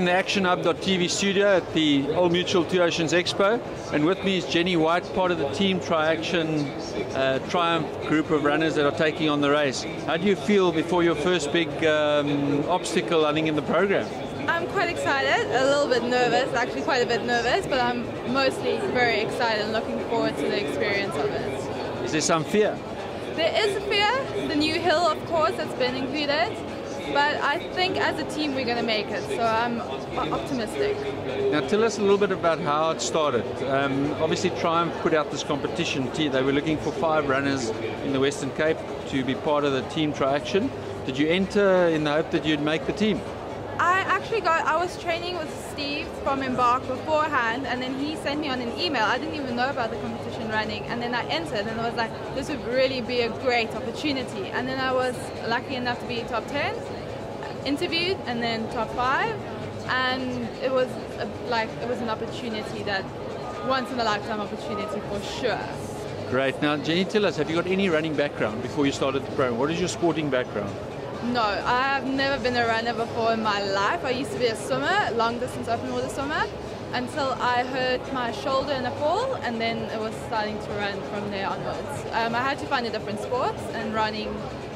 in the ActionHub.tv studio at the Old Mutual Two Oceans Expo, and with me is Jenny White, part of the Team Tri-Action Triumph group of runners that are taking on the race. How do you feel before your first big obstacle running in the program? I'm quite excited, a little bit nervous, actually quite a bit nervous, but I'm mostly very excited and looking forward to the experience of it. Is there some fear? There is a fear, the new hill of course that's been included, but I think as a team we're going to make it, so I'm optimistic. Now tell us a little bit about how it started. Obviously Triumph put out this competition. They were looking for 5 runners in the Western Cape to be part of the Team Tri-Action. Did you enter in the hope that you'd make the team? I was training with Steve from Embark beforehand, and then he sent me on an email. I didn't even know about the competition running, and then I entered and I was like, this would really be a great opportunity. And then I was lucky enough to be top 10, interviewed, and then top 5, and it was an opportunity, that once in a lifetime opportunity for sure. Great. Now Jenny, tell us, have you got any running background before you started the program? What is your sporting background? No, I have never been a runner before in my life. I used to be a swimmer, long distance open water swimmer, until I hurt my shoulder in a fall, and then it was starting to run from there onwards. I had to find a different sport, and running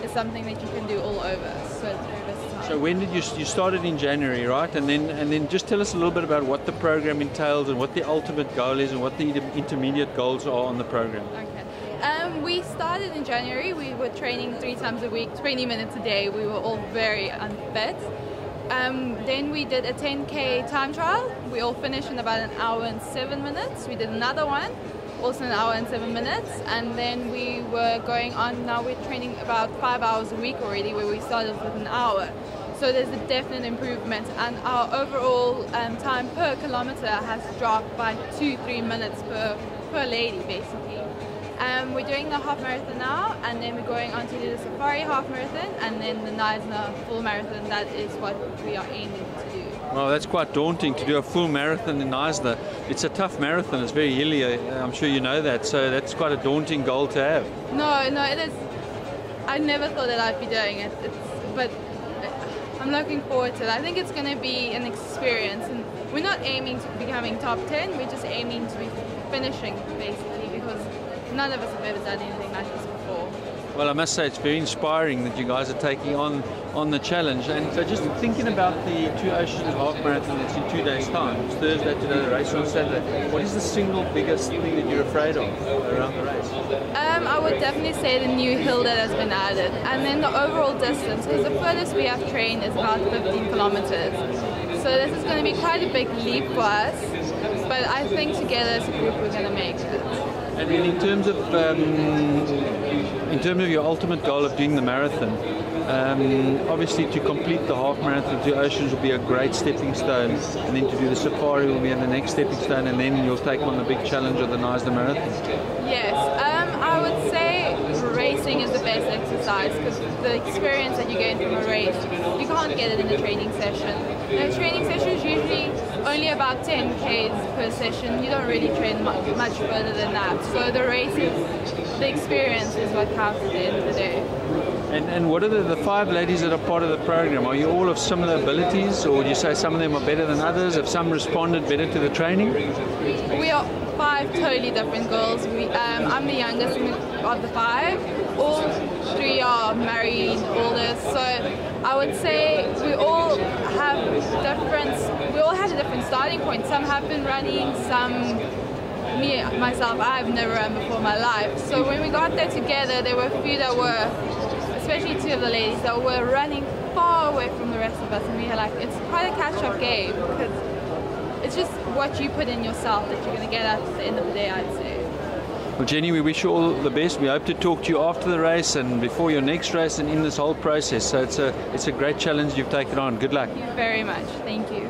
is something that you can do all over, so it's very versatile. So when did you started in January, right? And then just tell us a little bit about what the program entails and what the ultimate goal is and what the intermediate goals are on the program. Okay. We started in January. We were training 3 times a week, 20 minutes a day. We were all very unfit. Then we did a 10K time trial. We all finished in about 1 hour and 7 minutes. We did another one, also 1 hour and 7 minutes. And then we were going on, now we're training about 5 hours a week already, where we started with 1 hour. So there's a definite improvement, and our overall time per kilometer has dropped by 2-3 minutes per lady, basically. We're doing the half marathon now, and then we're going on to do the Safari half marathon, and then the Knysna full marathon. That is what we are aiming to do. Well, that's quite daunting to do a full marathon in Knysna. It's a tough marathon, it's very hilly, I'm sure you know that, so that's quite a daunting goal to have. No, it is. I never thought that I'd be doing it, but I'm looking forward to it. I think it's going to be an experience, and we're not aiming to becoming top 10, we're just aiming to be finishing, basically, because none of us have ever done anything like this before. Well, I must say it's very inspiring that you guys are taking on the challenge. And so just thinking about the Two Oceans Half Marathon that's in 2 days' time, it's Thursday today, the race on Saturday. What is the single biggest thing that you're afraid of around the race? I would definitely say the new hill that has been added, and then the overall distance, because the furthest we have trained is about 15 kilometers. So this is going to be quite a big leap for us, but I think together as a group we're going to make it. And in terms of your ultimate goal of doing the marathon, obviously to complete the half marathon, Two Oceans will be a great stepping stone, and then to do the safari will be the next stepping stone, and then you'll take on the big challenge of the Knysna Marathon. Yes, I would say racing is the best exercise, because the experience that you get from a race, you can't get it in a training session. A training session is usually only about 10 Ks per session. You don't really train much further than that. So the races, the experience is what counts at the end of the day. And what are the 5 ladies that are part of the program? Are you all of similar abilities, or would you say some of them are better than others? Have some responded better to the training? We are 5 totally different girls. I'm the youngest of the 5. All 3 are married, oldest. So I would say we all have a different starting point. Some have been running, myself, I've never run before in my life. So when we got there together, there were a few that were, especially 2 of the ladies, that were running far away from the rest of us, and we were like, it's quite a catch-up game, because it's just what you put in yourself that you're going to get at the end of the day, I'd say. Well, Jenny, we wish you all the best. We hope to talk to you after the race and before your next race and in this whole process. So it's a great challenge you've taken on. Good luck. Thank you very much. Thank you.